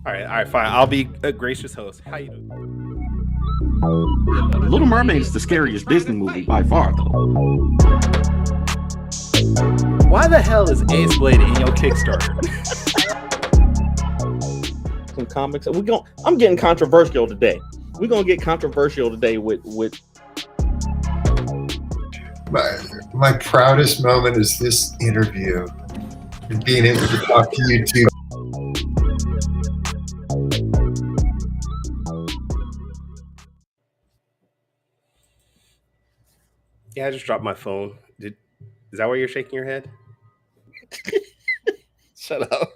All right, fine. I'll be a gracious host. How you doing? Little Mermaid is the scariest Disney movie by far, though. Why the hell is Ace Blade in your Kickstarter? Some comics. I'm getting controversial today. We're gonna get controversial today with my proudest moment is this interview and being able to talk to you two. Yeah, I just dropped my phone. Is that why you're shaking your head? Shut up.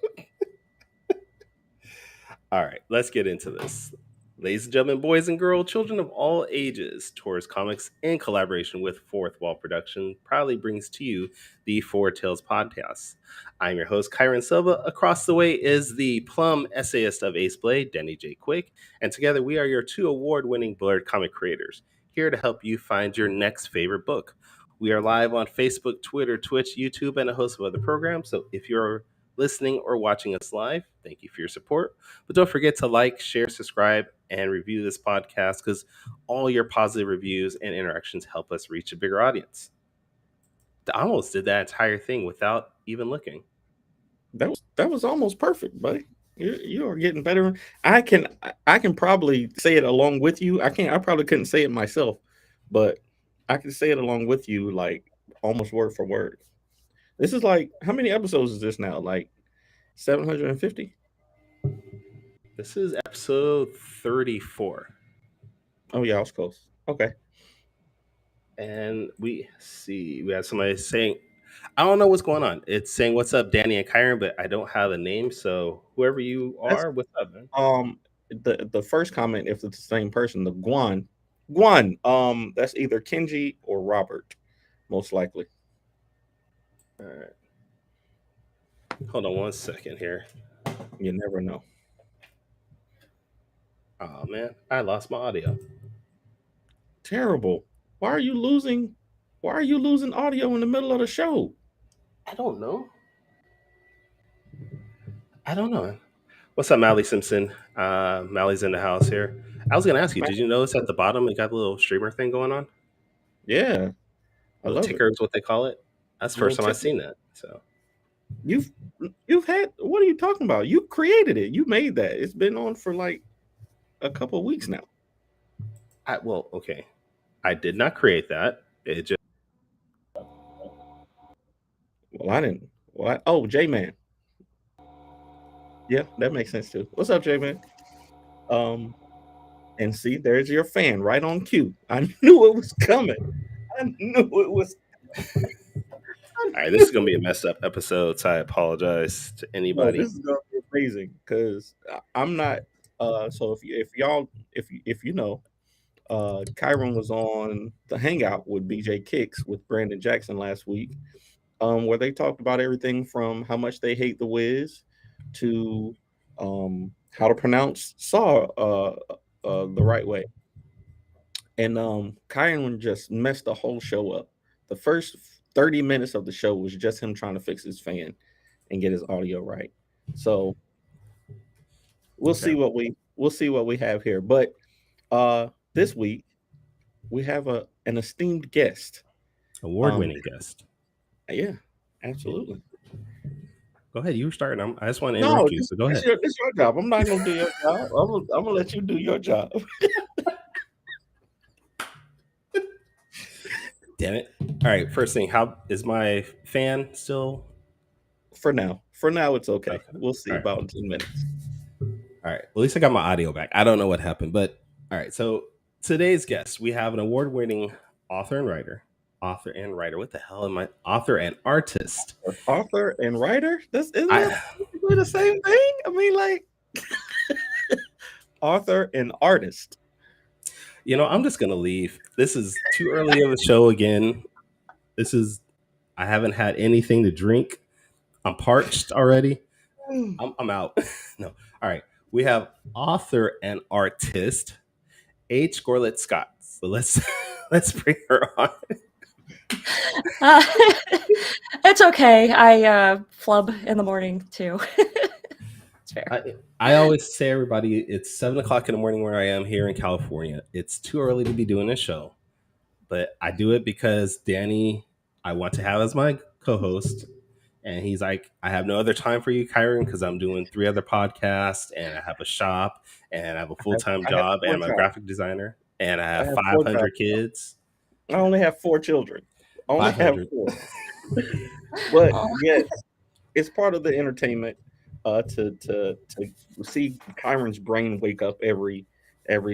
All right, let's get into this. Ladies and gentlemen, boys and girls, children of all ages, Taurus Comics, in collaboration with Fourth Wall Production, proudly brings to you the Four Tales podcast. I'm your host, Kyron Silva. Across the way is the plum essayist of Ace Blade, Denny J. Quick, and together we are your two award-winning blurred comic creators, here to help you find your next favorite book. We are live on Facebook, Twitter, Twitch, YouTube, and a host of other programs, so if you're listening or watching us live, thank you for your support. But don't forget to like, share, subscribe, and review this podcast because all your positive reviews and interactions help us reach a bigger audience. I almost did that entire thing without even looking. That was almost perfect, buddy. You are getting better. I can probably say it along with you. I probably couldn't say it myself, but I can say it along with you, like almost word for word. This is like, how many episodes is this now? Like 750? This is episode 34. Oh yeah, I was close. Okay. And we have somebody saying, I don't know what's going on. It's saying, what's up, Danny and Kyron, but I don't have a name. So whoever you are, what's up, man? The first comment, if it's the same person, the Guan, that's either Kenji or Robert, most likely. All right. Hold on one second here. You never know. Oh man, I lost my audio. Terrible. Why are you losing audio in the middle of the show? I don't know. What's up, Mally Simpson? Mally's in the house here. I was gonna ask you, did you notice at the bottom it got the little streamer thing going on? Yeah. I love ticker it. is what they call it. That's the first time I've seen that. So you've had, what are you talking about? You created it. You made that. It's been on for like a couple of weeks now. Okay. I did not create that. It just I didn't. What? Oh, J-Man. Yeah, that makes sense too. What's up, J-Man? And see, there's your fan right on cue. I knew it was coming. I knew it was. All right, this is gonna be a messed up episode, so I apologize to anybody. No, this is gonna be amazing because I'm not. So if you know, Kyron was on the Hangout with BJ Kicks with Brandon Jackson last week, where they talked about everything from how much they hate the Wiz to how to pronounce Saw the right way. And Kyron just messed the whole show up. The first 30 minutes of the show was just him trying to fix his fan and get his audio right. So we'll see what we have here. But this week we have an esteemed guest. Award-winning guest. Yeah, absolutely. Go ahead, you start. I just want to interrupt you, so go ahead. It's your job. I'm not gonna do your job. I'm gonna let you do your job. Damn it. All right, first thing, how is my fan still? For now, it's okay. We'll see about in 2 minutes. All right, well, at least I got my audio back. I don't know what happened, but all right. So today's guest, we have an award-winning author and writer. What the hell am I? Author and artist. Author and writer? Isn't that the same thing? I mean, like author and artist. I'm just gonna leave. This is too early of a show again. I haven't had anything to drink. I'm parched already. I'm out. No. All right. We have author and artist Gorlitz Scott. So let's bring her on. It's okay. I flub in the morning too. It's fair. I always say, everybody, it's 7 o'clock in the morning where I am here in California. It's too early to be doing this show, but I do it because Danny, I want to have as my co-host, and he's like, I have no other time for you, Kyron, because I'm doing 3 other podcasts, and I have a shop, and I have a full-time I have job, and 4 I'm a jobs. graphic designer, and I have I have 4 jobs. 500 kids. I only have 4 children. I only have 500. 4. But yes, it's part of the entertainment to see Kyron's brain wake up every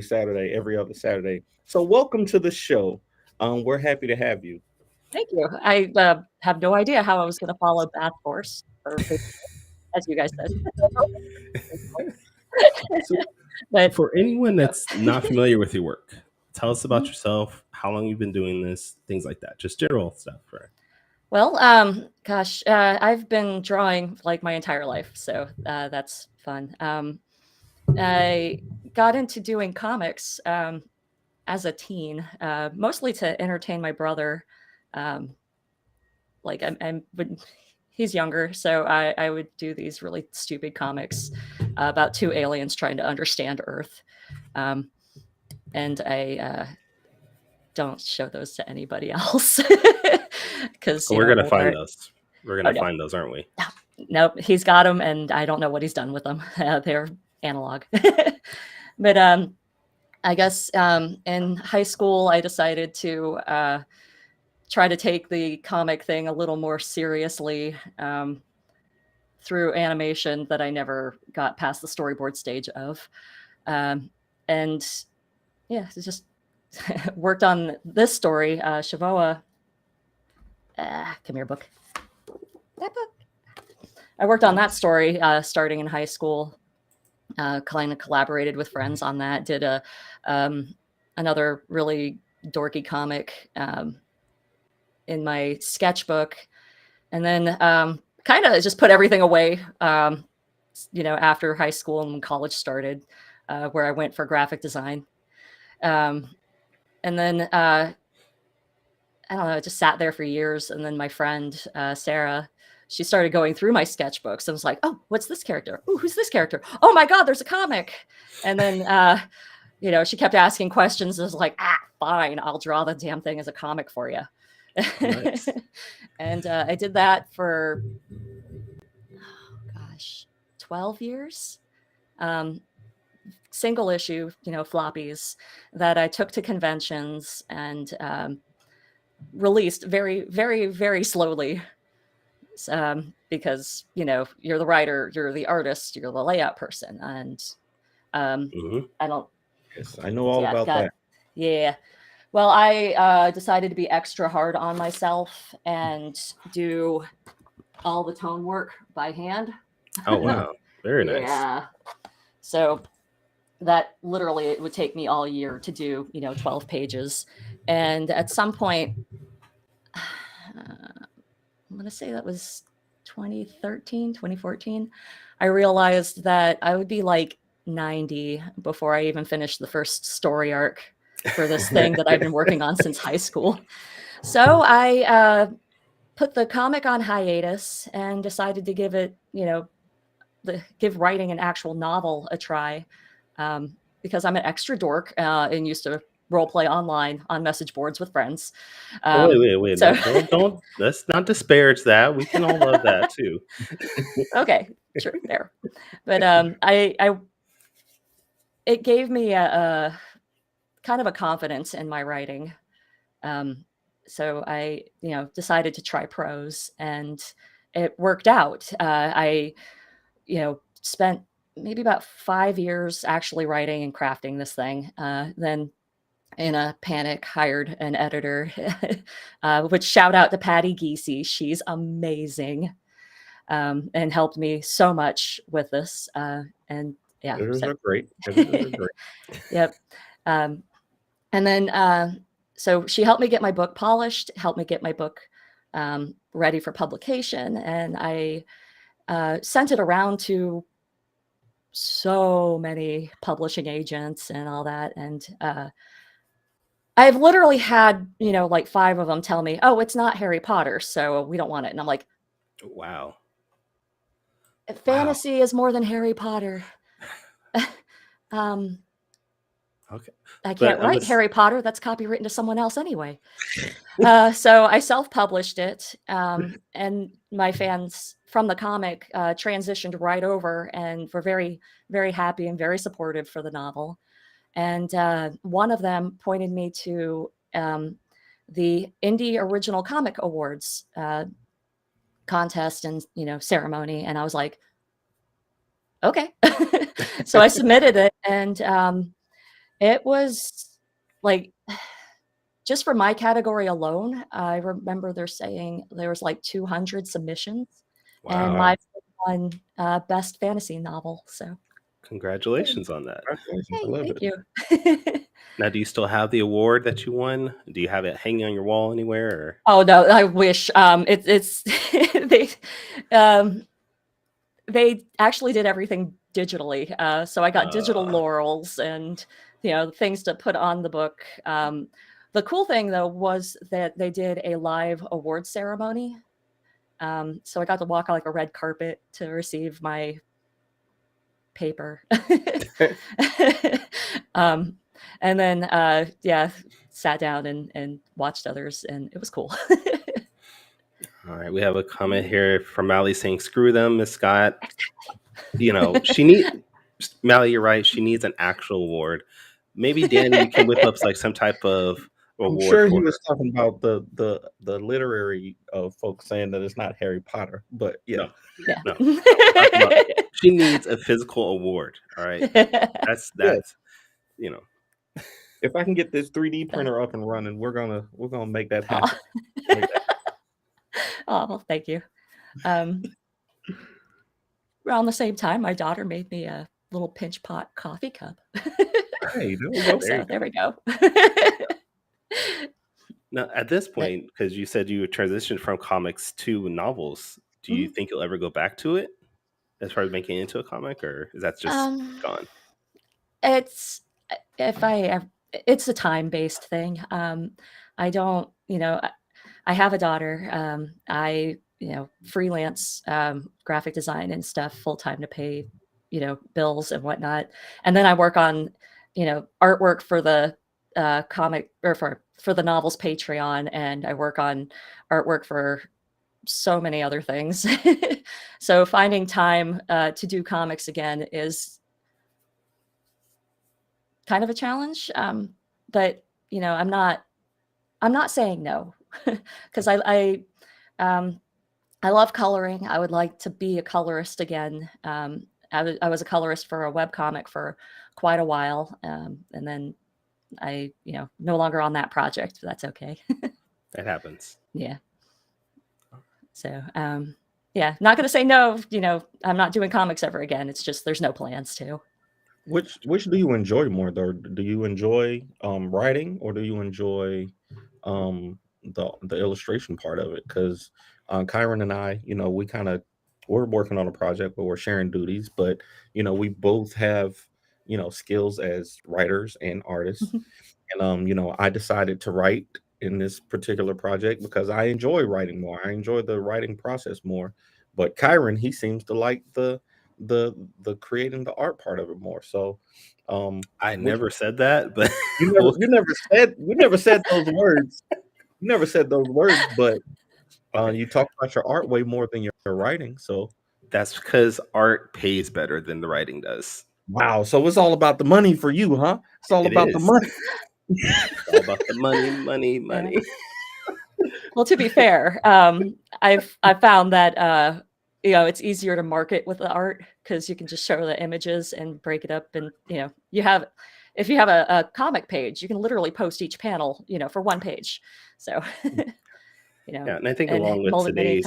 Saturday, every other Saturday. So welcome to the show. We're happy to have you. Thank you. I have no idea how I was going to follow that course, or as you guys said. So, But for anyone that's not familiar with your work, tell us about yourself, how long you've been doing this, things like that, just general stuff. Right? well, gosh, I've been drawing like my entire life, so that's fun. I got into doing comics as a teen, mostly to entertain my brother. Like he's younger, so I would do these really stupid comics about 2 aliens trying to understand Earth, and I don't show those to anybody else because We're gonna find those. We're gonna no. find those, aren't we? Nope, he's got them, and I don't know what he's done with them. They're analog. But I guess in high school, I decided to try to take the comic thing a little more seriously through animation that I never got past the storyboard stage of. And yeah, it just worked on this story. Sivoa, come here, book. That book. I worked on that story starting in high school. Kind of collaborated with friends on that. Did another really dorky comic in my sketchbook, and then kind of just put everything away. After high school and when college started, where I went for graphic design, and then I don't know, I just sat there for years. And then my friend Sarah, she started going through my sketchbooks and was like, "Oh, what's this character? Oh, who's this character? Oh my God, there's a comic!" And then she kept asking questions. I was like, fine, I'll draw the damn thing as a comic for you. Nice. And I did that for 12 years. Single issue, floppies that I took to conventions and released very, very, very slowly. Because you're the writer, you're the artist, you're the layout person, and I don't. Yes, I know all about that. Yeah. Well, I decided to be extra hard on myself and do all the tone work by hand. Oh wow, very nice. Yeah. So that literally it would take me all year to do 12 pages, and at some point. I'm going to say that was 2013, 2014. I realized that I would be like 90 before I even finished the first story arc for this thing that I've been working on since high school. So I put the comic on hiatus and decided to give it, give writing an actual novel a try, because I'm an extra dork and used to role play online on message boards with friends. Wait. So... Don't let's not disparage that. We can all love that too. Okay, sure, there. But it gave me a kind of a confidence in my writing. So I, decided to try prose, and it worked out. I, spent maybe about 5 years actually writing and crafting this thing. Then in a panic hired an editor, which shout out to Patty Giese. She's amazing, and helped me so much with this. And yeah, editors are great. Yep. And then so she helped me get my book polished, helped me get my book ready for publication, and I sent it around to so many publishing agents and all that, and I've literally had, like 5 of them tell me, "Oh, it's not Harry Potter, so we don't want it." And I'm like, wow. fantasy is more than Harry Potter. Okay. I But can't I'm write just Harry Potter. That's copywritten to someone else anyway. So I self-published it, and my fans from the comic transitioned right over and were very, very happy and very supportive for the novel. And one of them pointed me to the Indie Original Comic Awards contest and ceremony, and I was like, okay. So I submitted it, and it was like, just for my category alone, I remember they're saying there was like 200 submissions, and wow. mine won best fantasy novel. So Congratulations on that. Congratulations. I hey, love thank it. you. Now, do you still have the award that you won? Do you have it hanging on your wall anywhere? Or? Oh no, I wish. It's um, they actually did everything digitally. So I got digital laurels and things to put on the book. The cool thing though was that they did a live award ceremony. So I got to walk on like a red carpet to receive my paper. And then sat down and watched others, and it was cool. All right, we have a comment here from Mally saying, "Screw them, Miss Scott." She need Mally. You're right. She needs an actual award. Maybe Danny, you can whip up like some type of I'm award sure he for her. was talking about the literary folks saying that it's not Harry Potter, but yeah. No. Talking about she needs a physical award. All right, that's If I can get this 3D printer up and running, we're gonna make that happen. Oh, well, thank you. Around the same time, my daughter made me a little pinch pot coffee cup. Hey, there we go. So there we go. Now, at this point, because you said you transitioned from comics to novels, do you think you'll ever go back to it as far as making it into a comic, or is that just gone? It's it's a time-based thing. I don't, I have a daughter. I freelance graphic design and stuff full time to pay bills and whatnot, and then I work on artwork for the comic or for the novels Patreon, and I work on artwork for so many other things. So finding time to do comics again is kind of a challenge, but I'm not saying no, because I love coloring. I would like to be a colorist again. I was a colorist for a webcomic for quite a while, and then I no longer on that project, but that's okay. That happens. Yeah. So not gonna say no. I'm not doing comics ever again. It's just there's no plans to. Which do you enjoy more though? Do you enjoy writing, or do you enjoy the illustration part of it? Because Kyron and I, we're working on a project where we're sharing duties, but we both have skills as writers and artists. And I decided to write in this particular project because I enjoy writing more. I enjoy the writing process more. But Kyron, he seems to like the creating the art part of it more. So I never said that, but you never said those words. You never said those words, but you talk about your art way more than your writing. So that's because art pays better than the writing does. Wow. So it's all about the money for you, huh? It's all about the money. It's all about the money. Well, to be fair, I've found that it's easier to market with the art because you can just show the images and break it up, and if you have a comic page, you can literally post each panel for one page. So and I think along with today's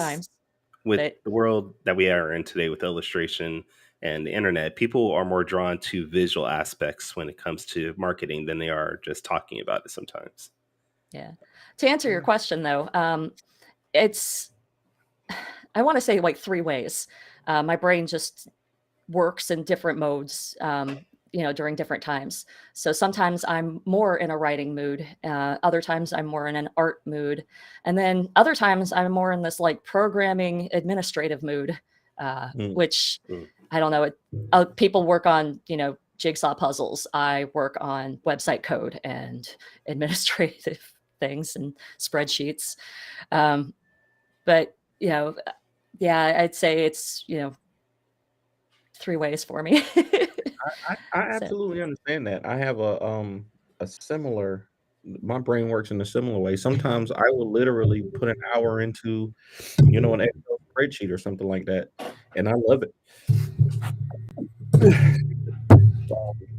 the world that we are in today with illustration and the internet, people are more drawn to visual aspects when it comes to marketing than they are just talking about it sometimes. Yeah. To answer your question though, I want to say like 3 ways. My brain just works in different modes, during different times. So sometimes I'm more in a writing mood. Other times I'm more in an art mood. And then other times I'm more in this like programming administrative mood. which Mm. I don't know. People work on, jigsaw puzzles. I work on website code and administrative things and spreadsheets. But, yeah, I'd say it's, 3 ways for me. I So, absolutely understand that. I have a similar. My brain works in a similar way. Sometimes I will literally put an hour into, an Excel spreadsheet or something like that, and I love it.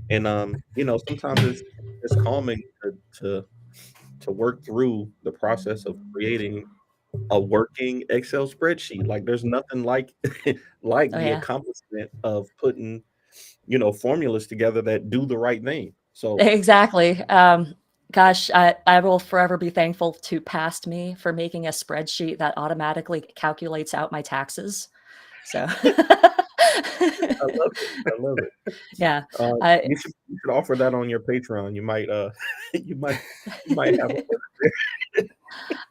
And sometimes it's calming to work through the process of creating a working Excel spreadsheet. Like there's nothing like like oh the yeah, accomplishment of putting, formulas together that do the right thing. So exactly. Gosh, I will forever be thankful to past me for making a spreadsheet that automatically calculates out my taxes. So, I love it. I love it. yeah, I, You should offer that on your Patreon. You might you might have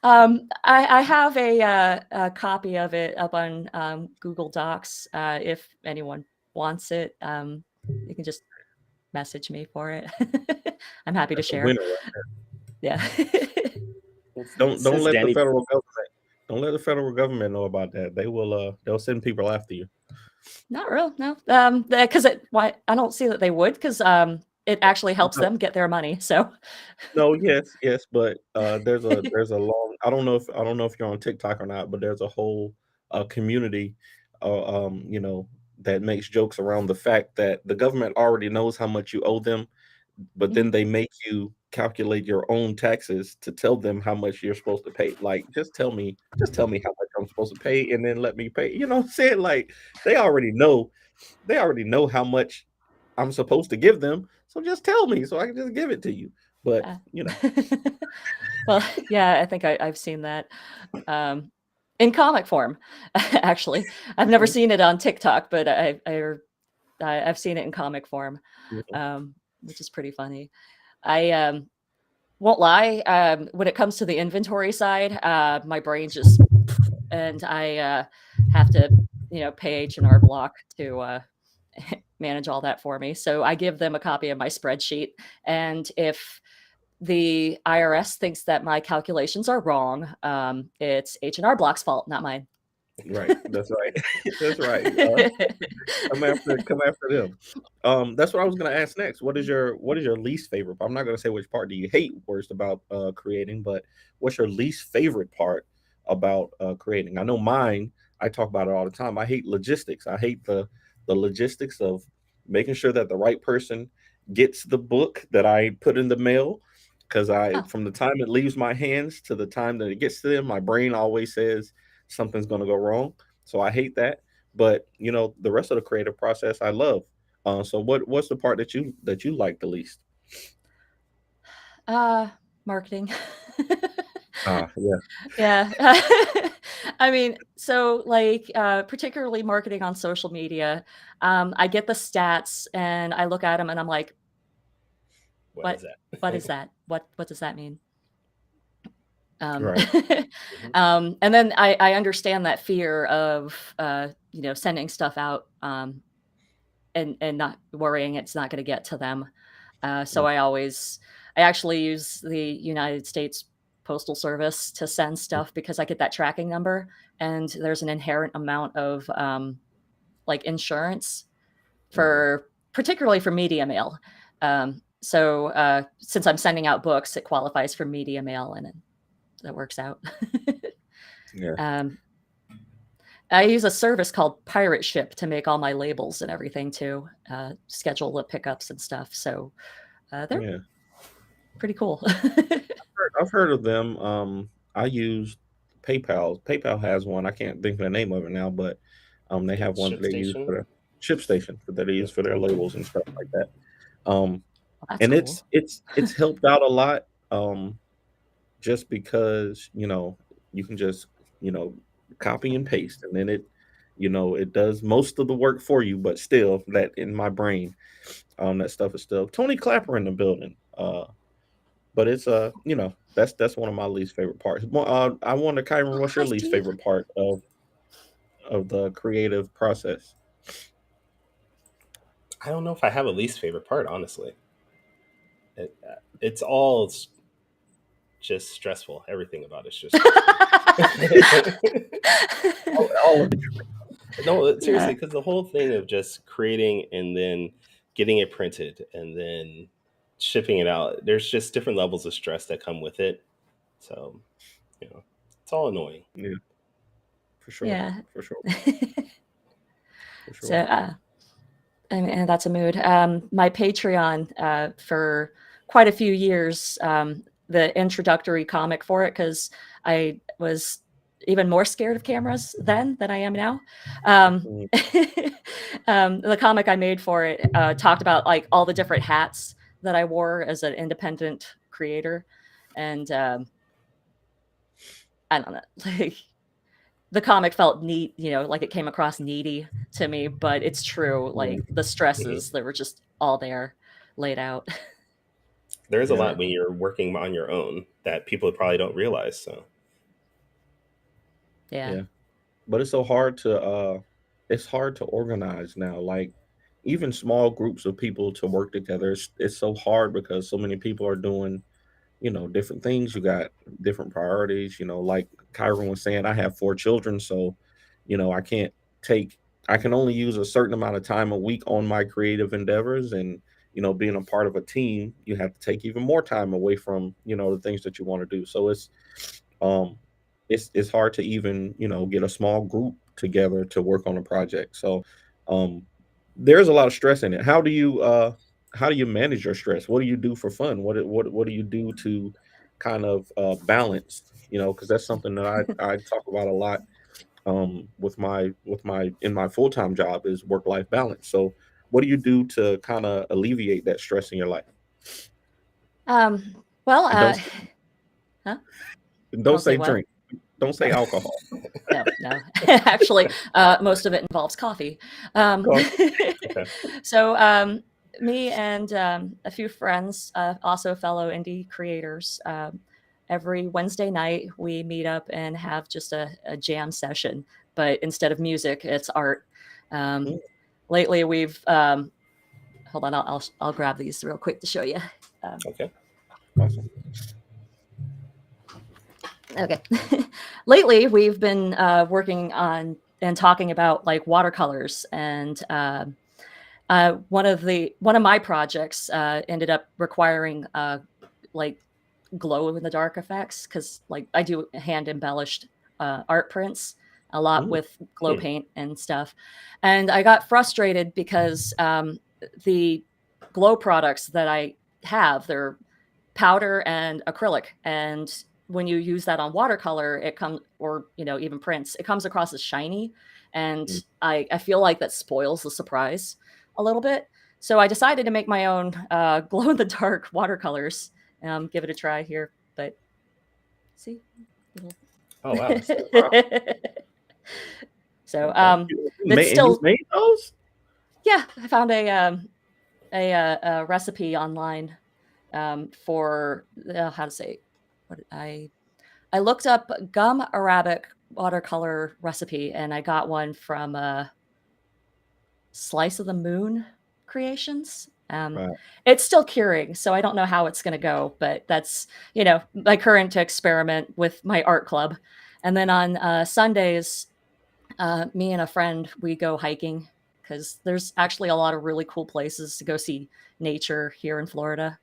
I have a copy of it up on Google Docs. If anyone wants it, you can just message me for it. I'm happy to a share. winner. Yeah. Don't Since let the Danny, federal government know about that. They'll send people after you. Not real, no. Because why I don't see that they would, because it actually helps them get their money. So, No, yes, but there's a long. I don't know if you're on TikTok or not, but there's a whole community, that makes jokes around the fact that the government already knows how much you owe them, but then they make you calculate your own taxes to tell them how much you're supposed to pay. Like, just tell me how much I'm supposed to pay, and then let me pay. You know what I'm saying? Like, they already know, how much I'm supposed to give them. So just tell me, so I can just give it to you. But well, yeah, I think I've seen that in comic form. Actually, I've never seen it on TikTok, but I've seen it in comic form, which is pretty funny. I won't lie. When it comes to the inventory side, my brain just, and I have to, pay H&R Block to manage all that for me. So I give them a copy of my spreadsheet, and if the IRS thinks that my calculations are wrong, it's H&R Block's fault, not mine. right, that's right, that's right. Come after them. That's what I was gonna ask next. What is your least favorite? I'm not gonna say which part do you hate worst about creating, but what's your least favorite part about creating? I know mine. I talk about it all the time. I hate logistics. I hate the logistics of making sure that the right person gets the book that I put in the mail. Because Oh, from the time it leaves my hands to the time that it gets to them, my brain always says something's going to go wrong. So I hate that. But the rest of the creative process I love. So what's the part that you like the least? marketing. Yeah. Yeah. I mean, so like particularly marketing on social media, I get the stats and I look at them and I'm like, what is what that? what is that? What does that mean? Um, Right. and then I understand that fear of sending stuff out and not worrying it's not going to get to them. So Mm. I actually use the United States Postal Service to send stuff because I get that tracking number, and there's an inherent amount of like insurance for particularly for media mail. So since I'm sending out books, it qualifies for media mail, and that works out. Yeah. um, I use a service called Pirate Ship to make all my labels and everything too, schedule the pickups and stuff. So they're Yeah. pretty cool. I've heard of them. I use PayPal. PayPal has one. I can't think of the name of it now, but they have one that they use ShipStation. for the ship station that they use for their labels and stuff like that. Um, Well, that's and cool. it's helped out a lot. Just because you can just copy and paste, and then it does most of the work for you. But still, that in my brain, that stuff is still Tony Clapper in the building. But it's that's one of my least favorite parts. I wonder, Kyron, what's your Hi, least Steve. favorite part of of the creative process? I don't know if I have a least favorite part, honestly. It's all just stressful. Everything about it's just stressful. All of it. No, seriously, Yeah. because the whole thing of just creating and then getting it printed and then shipping it out, there's just different levels of stress that come with it. So, it's all annoying. Yeah, for sure, Yeah. for sure, for So, sure. and that's a mood. My Patreon for quite a few years, the introductory comic for it, because I was even more scared of cameras then than I am now. Mm, The comic I made for it talked about like all the different hats that I wore as an independent creator, and I don't know, like the comic felt neat, like it came across needy to me, but it's true. yeah, Like the Mhm. stresses that were just all there laid out. There is a yeah, lot when you're working on your own that people probably don't realize. So, Yeah. yeah. But it's hard to organize now. Like even small groups of people to work together, it's so hard because so many people are doing, different things. You got different priorities. Like Kyron was saying, I have 4 children, so I can't take. I can only use a certain amount of time a week on my creative endeavors, and being a part of a team, you have to take even more time away from the things that you want to do. So um it's hard to even get a small group together to work on a project. So um there's a lot of stress in it. How do you manage your stress? What do you do for fun? What do you do to kind of balance, because that's something that I talk about a lot with my in my full-time job is work-life balance. So what do you do to kind of alleviate that stress in your life? Well, And don't huh? don't Don't say say what? drink. Don't say alcohol. No. Actually, most of it involves coffee. Coffee. okay. So, me and a few friends, also fellow indie creators, every Wednesday night we meet up and have just a jam session. But instead of music, it's art. Um, Mm, lately, we've hold on, I'll grab these real quick to show you. Okay. awesome. Okay. Lately, we've been working on and talking about like watercolors, and one of my projects ended up requiring like glow in the dark effects, because like I do hand embellished art prints a lot Mm, with glow Hmm. paint and stuff, and I got frustrated because the glow products that I have, they're powder and acrylic, and when you use that on watercolor, it comes, or even prints, it comes across as shiny, mm. and I feel like that spoils the surprise a little bit. So I decided to make my own glow in the dark watercolors. Give it a try here, but see. Oh wow. Wow. So Okay. You it's made and you still, made those? yeah, I found a recipe online for how to say, what I looked up gum arabic watercolor recipe, and I got one from Slice of the Moon Creations. Wow. It's still curing, so I don't know how it's going to go, but that's my current experiment with my art club. And then on Sundays, me and a friend, we go hiking, because there's actually a lot of really cool places to go see nature here in Florida.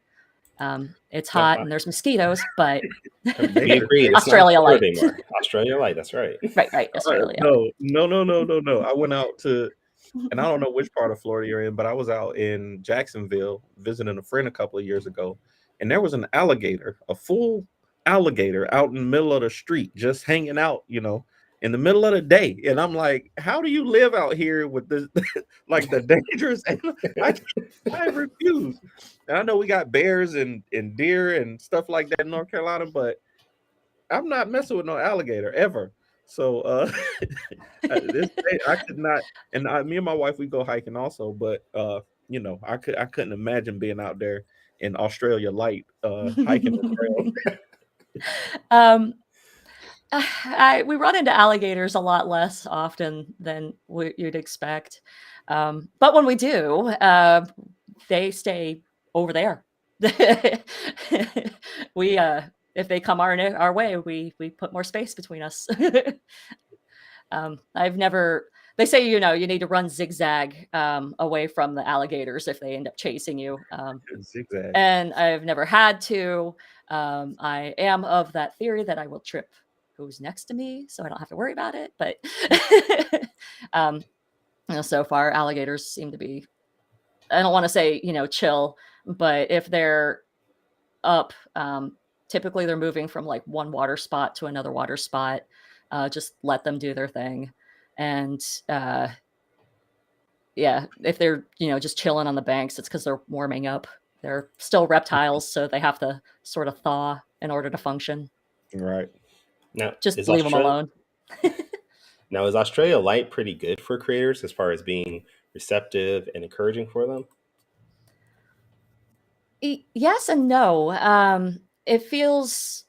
It's No, hot and there's mosquitoes, but we Nature. agreed. It's not Australia Florida light. anymore. Australia light. That's right. Right, Australia. No, no, no, no, no, no. I went out to, and I don't know which part of Florida you're in, but I was out in Jacksonville visiting a friend a couple of years ago, and there was an alligator, a full alligator out in the middle of the street, just hanging out, in the middle of the day. And I'm like, how do you live out here with this, like the dangerous animal? I, I refuse. And I know we got bears and deer and stuff like that in North Carolina, but I'm not messing with no alligator ever. So I could not, and me and my wife we go hiking also, but I couldn't imagine being out there in Australia light hiking the trail. um, We run into alligators a lot less often than you'd expect. But when we do, they stay over there. we if they come our way, we put more space between us. I've never. They say you need to run zigzag away from the alligators if they end up chasing you. Zigzag. And I've never had to. I am of that theory that I will trip who's next to me, so I don't have to worry about it. But so far, alligators seem to be. I don't want to say chill, but if they're up, typically they're moving from like one water spot to another water spot. Just let them do their thing, and if they're just chilling on the banks, it's because they're warming up. They're still reptiles, so they have to sort of thaw in order to function. Right. Now, Just leave them alone. Now, is Australia Light pretty good for creators as far as being receptive and encouraging for them? Yes and no. It feels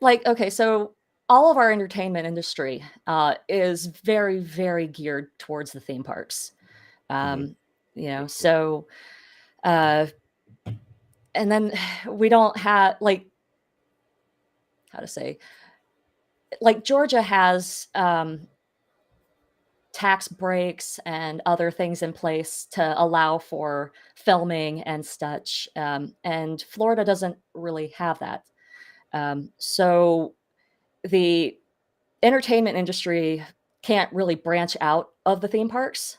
like, okay, so all of our entertainment industry is very, very geared towards the theme parks. So, and then we don't have how to say, like Georgia has tax breaks and other things in place to allow for filming and such. And Florida doesn't really have that. So the entertainment industry can't really branch out of the theme parks.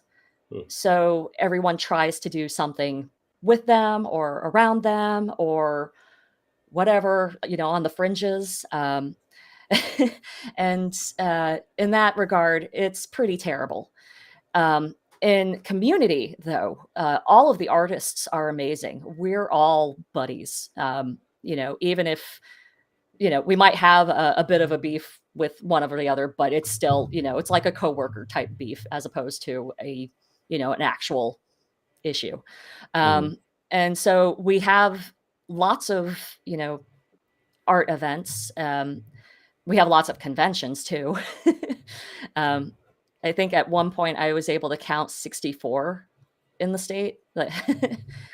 So everyone tries to do something with them or around them or whatever, on the fringes. And in that regard, it's pretty terrible. In community, though, all of the artists are amazing. We're all buddies. Even if, we might have a bit of a beef with one or the other, but it's still, it's like a coworker type beef as opposed to an actual issue. And so we have lots of, art events. We have lots of conventions too. I think at one point I was able to count 64 in the state. In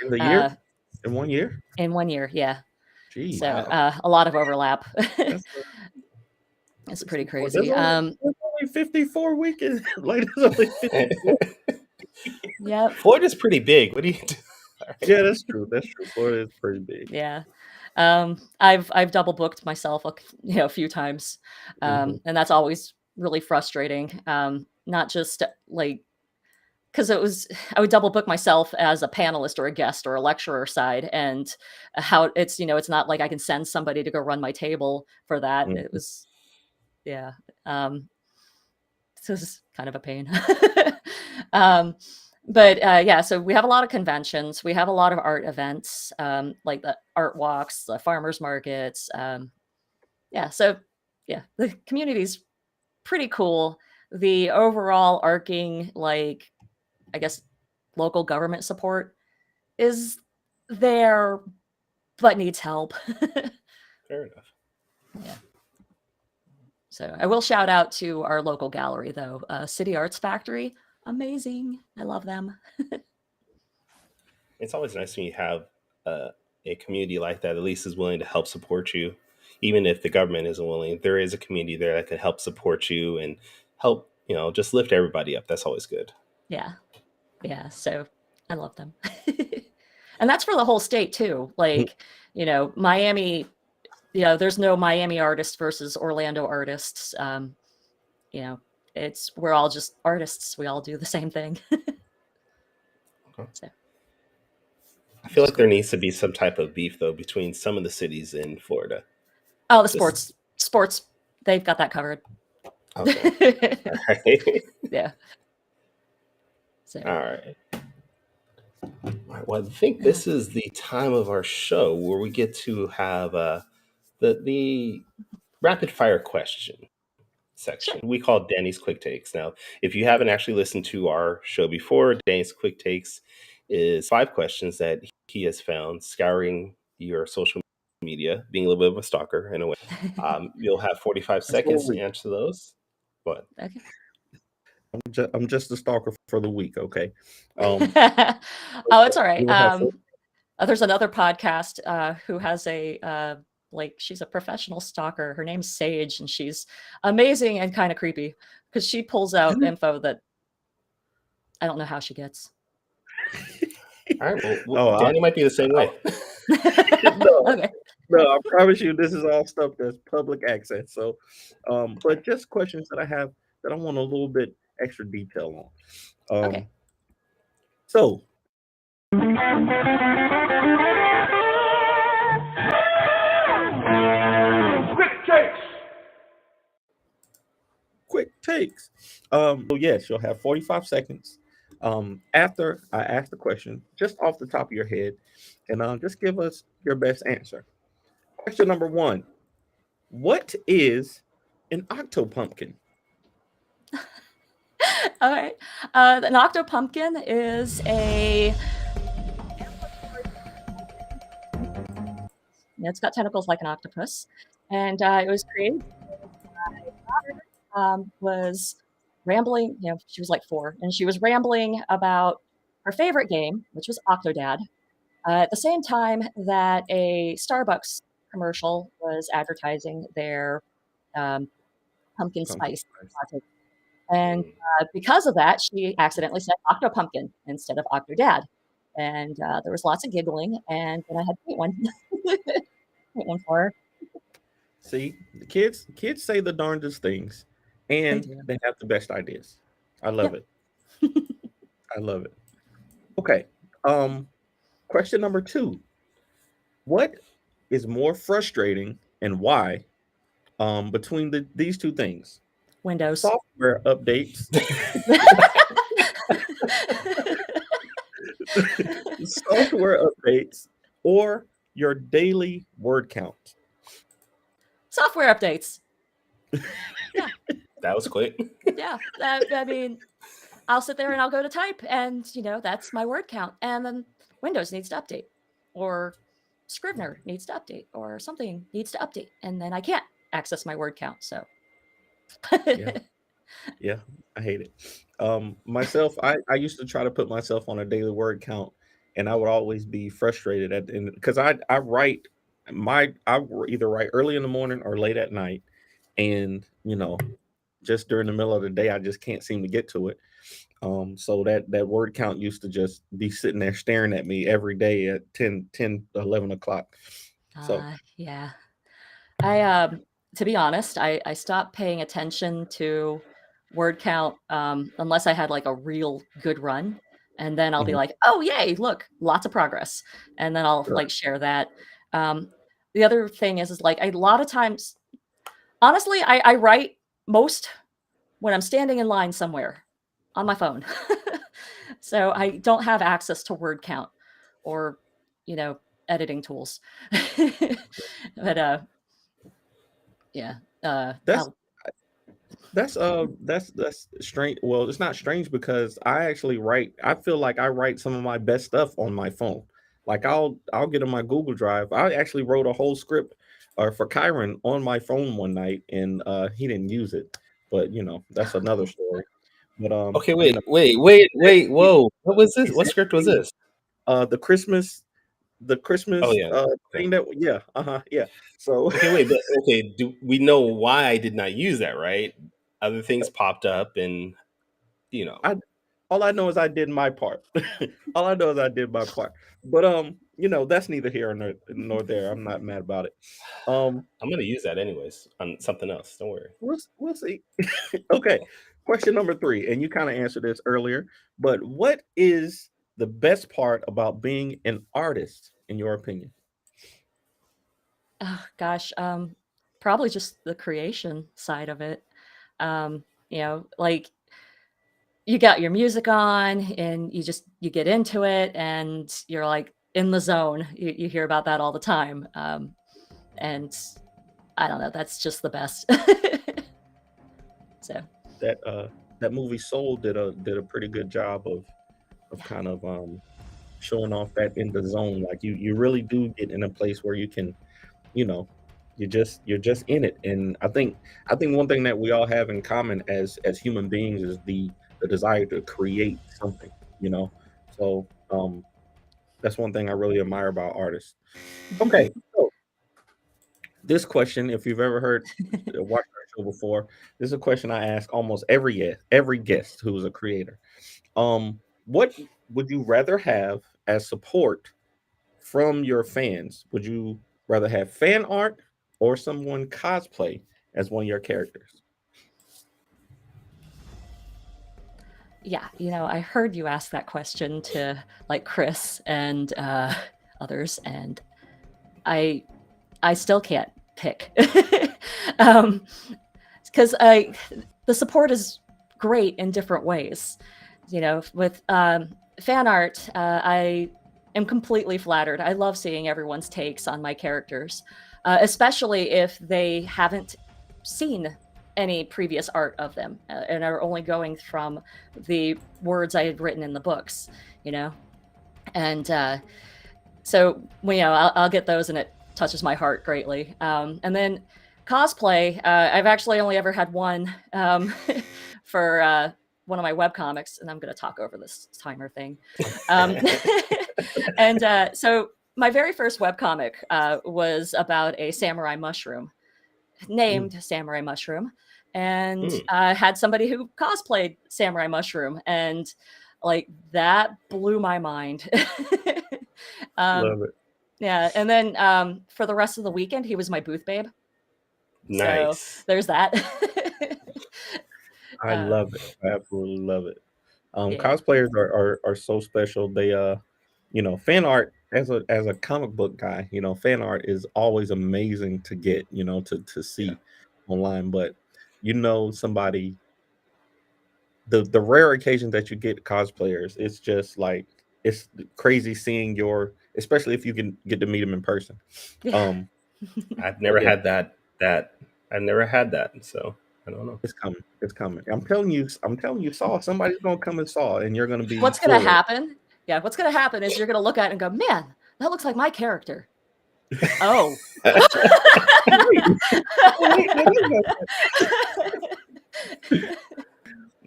the year? In 1 year? In 1 year, yeah. Gee, So wow. a lot of overlap. That's It's pretty crazy. There's only 54 weekends. Like there's only 54. Yeah. Florida's pretty big. What do you do? Yeah, that's true. That's true. Florida is pretty big. Yeah. I've double booked myself a few times. And that's always really frustrating. Not just like because I would double book myself as a panelist or a guest or a lecturer side, and how it's it's not like I can send somebody to go run my table for that. It was so this is kind of a pain. But so we have a lot of conventions. We have a lot of art events, like the art walks, the farmers markets. So the community's pretty cool. The overall arcing, like, I guess, local government support is there, but needs help. Fair enough. Yeah. So I will shout out to our local gallery, though. City Arts Factory. Amazing. I love them. It's always nice when you have a community like that at least is willing to help support you. Even if the government isn't willing, there is a community there that can help support you and help, just lift everybody up. That's always good. Yeah. So I love them. And that's for the whole state too. Like, Miami, there's no Miami artists versus Orlando artists. We're all just artists. We all do the same thing. Okay. So. I feel like there needs to be some type of beef though between some of the cities in Florida. Oh, the sports, they've got that covered. Okay. All right. Yeah. So. All right. Well, I think this is the time of our show where we get to have the rapid fire question section. Sure. We call Danny's Quick Takes. Now, if you haven't actually listened to our show before, Danny's Quick Takes is 5 questions that he has found scouring your social media, being a little bit of a stalker in a way. You'll have 45 seconds to week. answer those. But Okay. I'm just a stalker for the week. Okay. Oh, it's all right. You'll have There's another podcast who has a like she's a professional stalker. Her name's Sage, and she's amazing and kind of creepy because she pulls out info that I don't know how she gets. all right, well, Danny might be the same way. Okay. No, I promise you, this is all stuff that's public access. So, but just questions that I have that I want a little bit extra detail on. Okay. So, quick takes. So yes, you'll have 45 seconds. After I ask the question, just off the top of your head, and just give us your best answer. Question number 1: what is an octopumpkin? All right. An octopumpkin is a. Yeah, it's got tentacles like an octopus, and it was created. My daughter was rambling. You know, she was like 4, and she was rambling about her favorite game, which was Octodad. At the same time that a Starbucks commercial was advertising their pumpkin spice latte. And because of that, she accidentally said Octopumpkin instead of Octodad. And there was lots of giggling, and then I had to paint one. Paint one for her. See, the kids say the darndest things, and do. they have the best ideas. I love it. I love it. Okay. Question number 2: what is more frustrating and why between these two things? Windows. Software updates. Software updates or your daily word count? Software updates. Yeah. That was quick. Yeah. I mean, I'll sit there and I'll go to type, and that's my word count. And then Windows needs to update, or Scrivener needs to update, or something needs to update, and then I can't access my word count. So Yeah, I hate it. Myself, I used to try to put myself on a daily word count, and I would always be frustrated at the end because I either write early in the morning or late at night, and just during the middle of the day I just can't seem to get to it. So that word count used to just be sitting there staring at me every day at 10, 11 o'clock. So yeah. I to be honest, I stopped paying attention to word count unless I had like a real good run, and then I'll be like, oh yay, look, lots of progress, and then I'll like share that. The other thing is like a lot of times, honestly, I write most when I'm standing in line somewhere on my phone. So I don't have access to word count or editing tools. But yeah, that's strange. Well, it's not strange because I feel like I write some of my best stuff on my phone. Like I'll get on my Google Drive. I actually wrote a whole script for Kyron on my phone one night, and he didn't use it. But that's another story. But okay, wait, whoa! What was this? What script was this? The Christmas Oh yeah. thing yeah. So okay, do we know why I did not use that, right? Other things popped up, and all I know is I did my part. All I know is I did my part. But that's neither here nor there. I'm not mad about it. I'm gonna use that anyways on something else. Don't worry. We'll see. Okay. Question number 3, and you kind of answered this earlier, but what is the best part about being an artist, in your opinion? Oh gosh, probably just the creation side of it. Like you got your music on and you get into it and you're like in the zone. You hear about that all the time. And I don't know, that's just the best. So that movie Soul did a pretty good job of kind of showing off that in the zone. Like you really do get in a place where you can you're just in it. And I think one thing that we all have in common as human beings is the desire to create something. So that's one thing I really admire about artists. Okay, so this question, if you've ever watched our show before, this is a question I ask almost every guest who is a creator. What would you rather have as support from your fans? Would you rather have fan art or someone cosplay as one of your characters? Yeah, I heard you ask that question to like Chris and others, and I still can't pick because the support is great in different ways. With fan art, I am completely flattered. I love seeing everyone's takes on my characters, especially if they haven't seen any previous art of them and are only going from the words I had written in the books, and so I'll get those, and it touches my heart greatly. And then cosplay, I've actually only ever had one for one of my webcomics, and I'm going to talk over this timer thing. And so my very first webcomic was about a samurai mushroom named Samurai Mushroom, and had somebody who cosplayed Samurai Mushroom, and like that blew my mind. Love it. Yeah, and then for the rest of the weekend, he was my booth babe. Nice. So there's that. I love it. I absolutely love it. Yeah. Cosplayers are so special. They fan art as a comic book guy, fan art is always amazing to get, to see online. But somebody, the rare occasions that you get cosplayers, it's just like it's crazy seeing especially if you can get to meet them in person. I've never had that. I've never had that, so I don't know. It's coming. I'm telling you, Saw. Somebody's gonna come and Saw, and you're gonna be. What's gonna happen? Yeah, what's gonna happen is you're gonna look at it and go, "Man, that looks like my character." Oh.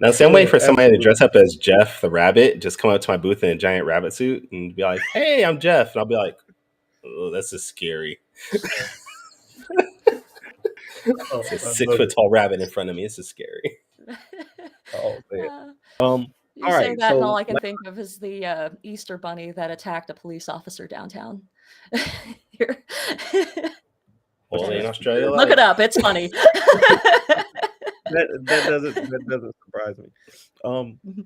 Now, same way for somebody to dress up as Jeff the rabbit, just come up to my booth in a giant rabbit suit and be like, "Hey, I'm Jeff," and I'll be like, "Oh, that's just scary." It's a 6 foot tall rabbit in front of me. It's just scary. Oh man. You all say right, that, and so all I can think of is the Easter bunny that attacked a police officer downtown. Here. Only in Australia. Look it up. It's funny. that doesn't surprise me.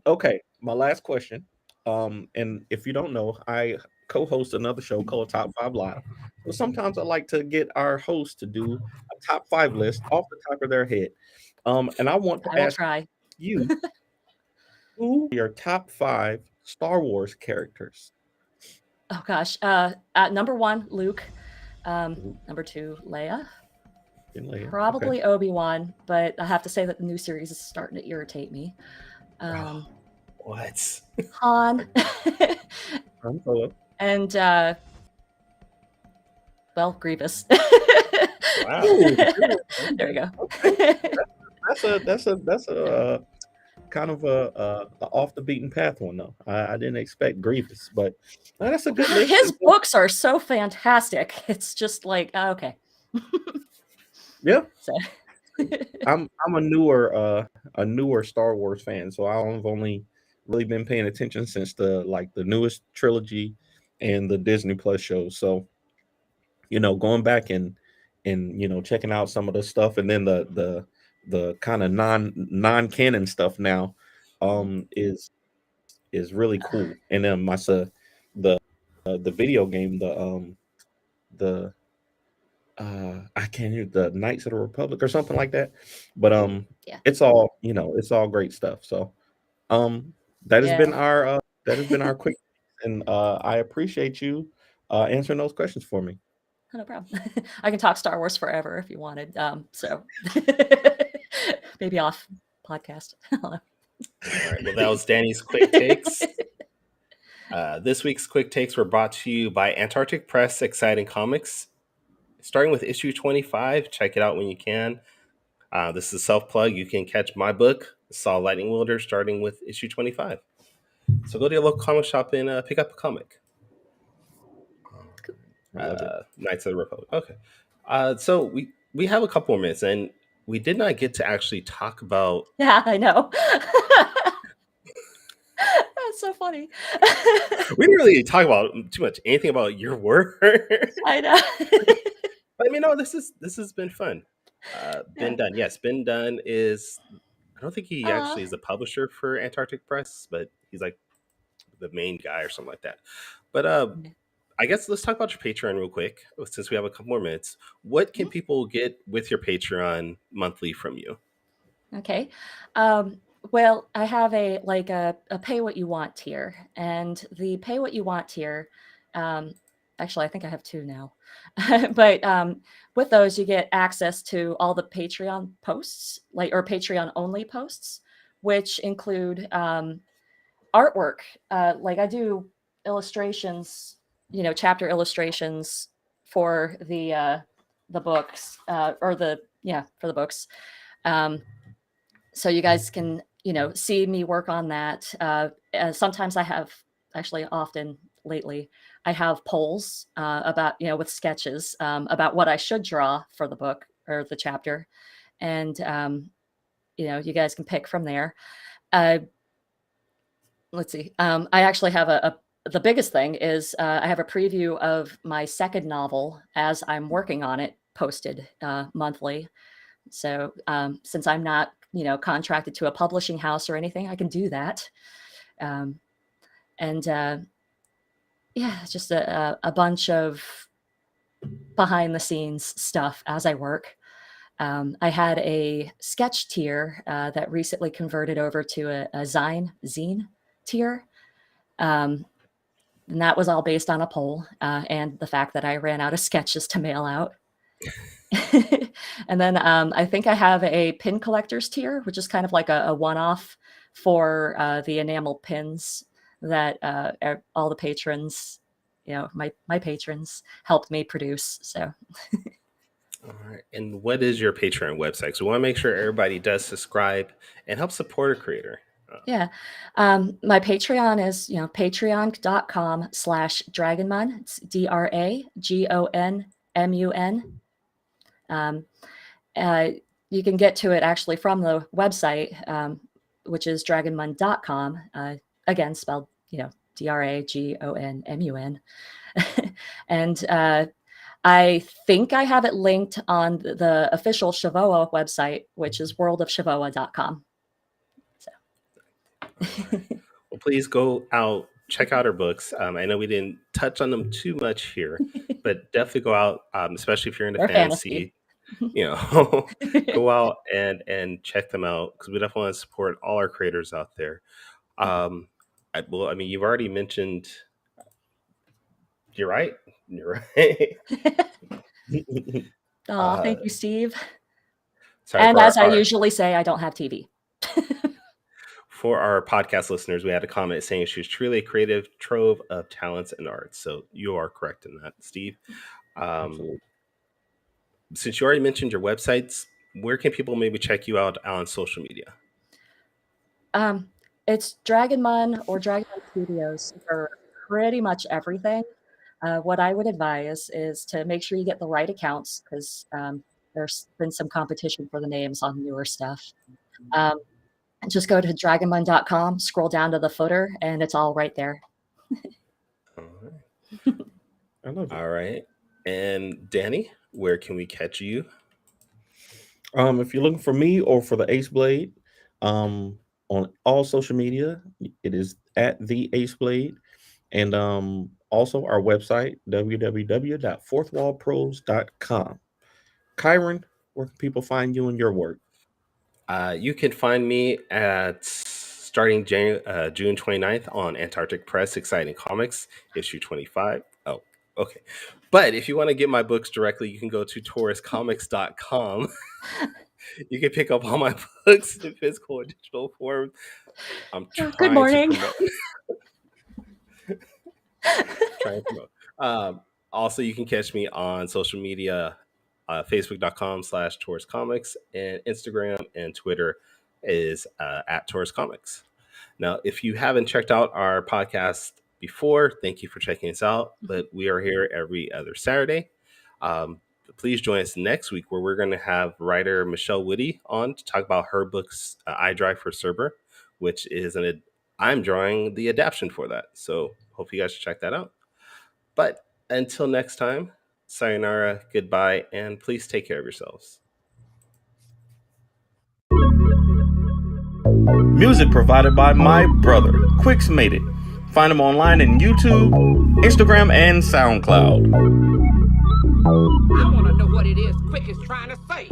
Okay, my last question. And if you don't know, I co-host another show called Top 5 Live. So sometimes I like to get our hosts to do a top 5 list off the top of their head. And I want to I will ask try. you, who are your top 5 Star Wars characters? Oh gosh. At number 1, Luke. Number 2, Leia. Probably okay. Obi-Wan, but I have to say that the new series is starting to irritate me. What? Han. I'm Solo. And Grievous. Wow. There we go. That's a kind of a off the beaten path one though. I didn't expect Grievous, but that's a good list. His books are so fantastic. It's just like okay. Yeah. So. I'm a newer Star Wars fan, so I've only really been paying attention since the newest trilogy and the Disney Plus shows. So, going back and checking out some of the stuff, and then the kind of non-canon stuff now is really cool. And then the video game, I can't hear the Knights of the Republic or something like that, but yeah. it's all it's all great stuff. So that has been our quick, and I appreciate you answering those questions for me. No problem. I can talk Star Wars forever if you wanted. So maybe off podcast. All right. Well, that was Danny's quick takes. This week's quick takes were brought to you by Antarctic Press Exciting Comics. starting with issue 25. Check it out when you can. This is a self-plug. You can catch my book, Saw Lightning Wielder, starting with issue 25. So go to your local comic shop and pick up a comic. I love it. Knights of the Republic. Okay. So we have a couple more minutes, and we did not get to actually talk about. Yeah, I know. That's so funny. We didn't really talk about too much anything about your work. I know. But I mean, no, this has been fun. Ben Yeah. Dunn, yes, Ben Dunn is. I don't think he Aw. actually is a publisher for Antarctic Press, but he's like the main guy or something like that. But I guess let's talk about your Patreon real quick, since we have a couple more minutes. What can people get with your Patreon monthly from you? Okay. Well, I have a pay what you want tier, and the pay what you want tier, actually I think I have two now. But with those you get access to all the Patreon posts, or Patreon only posts, which include artwork. Like I do illustrations, chapter illustrations for the books, for the books. So you guys can, see me work on that. Sometimes I have, actually often lately, I have polls about, with sketches about what I should draw for the book or the chapter. And, you guys can pick from there. Let's see. I actually have the biggest thing is I have a preview of my second novel as I'm working on it posted monthly. So since I'm not, contracted to a publishing house or anything, I can do that. Just a bunch of behind the scenes stuff as I work. I had a sketch tier that recently converted over to a zine tier. And that was all based on a poll and the fact that I ran out of sketches to mail out. And then I think I have a pin collectors tier, which is kind of like a one-off for the enamel pins that all the patrons, my patrons helped me produce. So. All right. And what is your Patreon website? So we want to make sure everybody does subscribe and help support a creator. Yeah. My Patreon is, patreon.com/dragonmun. It's DRAGONMUN. You can get to it actually from the website, which is dragonmun.com. Again, spelled, DRAGONMUN. And I think I have it linked on the official Sivoa website, which is worldofsivoa.com. Well, please go out, check out our books. I know we didn't touch on them too much here, but definitely go out, especially if you're into fantasy. Go out and check them out, because we definitely want to support all our creators out there. You've already mentioned. You're right. Oh, thank you, Steve. Sorry, and as I usually say, I don't have TV. For our podcast listeners, we had a comment saying she was truly a creative trove of talents and arts. So you are correct in that, Steve. Since you already mentioned your websites, where can people maybe check you out on social media? It's Dragonmun or Dragonmun Studios for pretty much everything. What I would advise is to make sure you get the right accounts, because there's been some competition for the names on newer stuff. Just go to dragonmun.com, scroll down to the footer, and it's all right there. All right. I love it. All right. And Danny, where can we catch you? If you're looking for me or for the Ace Blade, on all social media, it is at the Ace Blade. And also our website, www.fourthwallpros.com. Kyron, where can people find you and your work? You can find me at starting June 29th on Antarctic Press Exciting Comics, issue 25. Oh, okay. But if you want to get my books directly, you can go to tauruscomics.com. You can pick up all my books in physical and digital form. I'm trying Good morning. to promote. Also, you can catch me on social media, facebook.com/Taurus Comics, and Instagram and Twitter is at Taurus Comics. Now, if you haven't checked out our podcast before, thank you for checking us out. But we are here every other Saturday. Please join us next week, where we're going to have writer Michelle Woody on to talk about her books, I Drive for Cerber, which is I'm drawing the adaptation for that. So hope you guys check that out. But until next time, sayonara, goodbye, and please take care of yourselves. Music provided by my brother, Quix Made It. Find him online in YouTube, Instagram, and SoundCloud. I want to know what it is Quick is trying to say.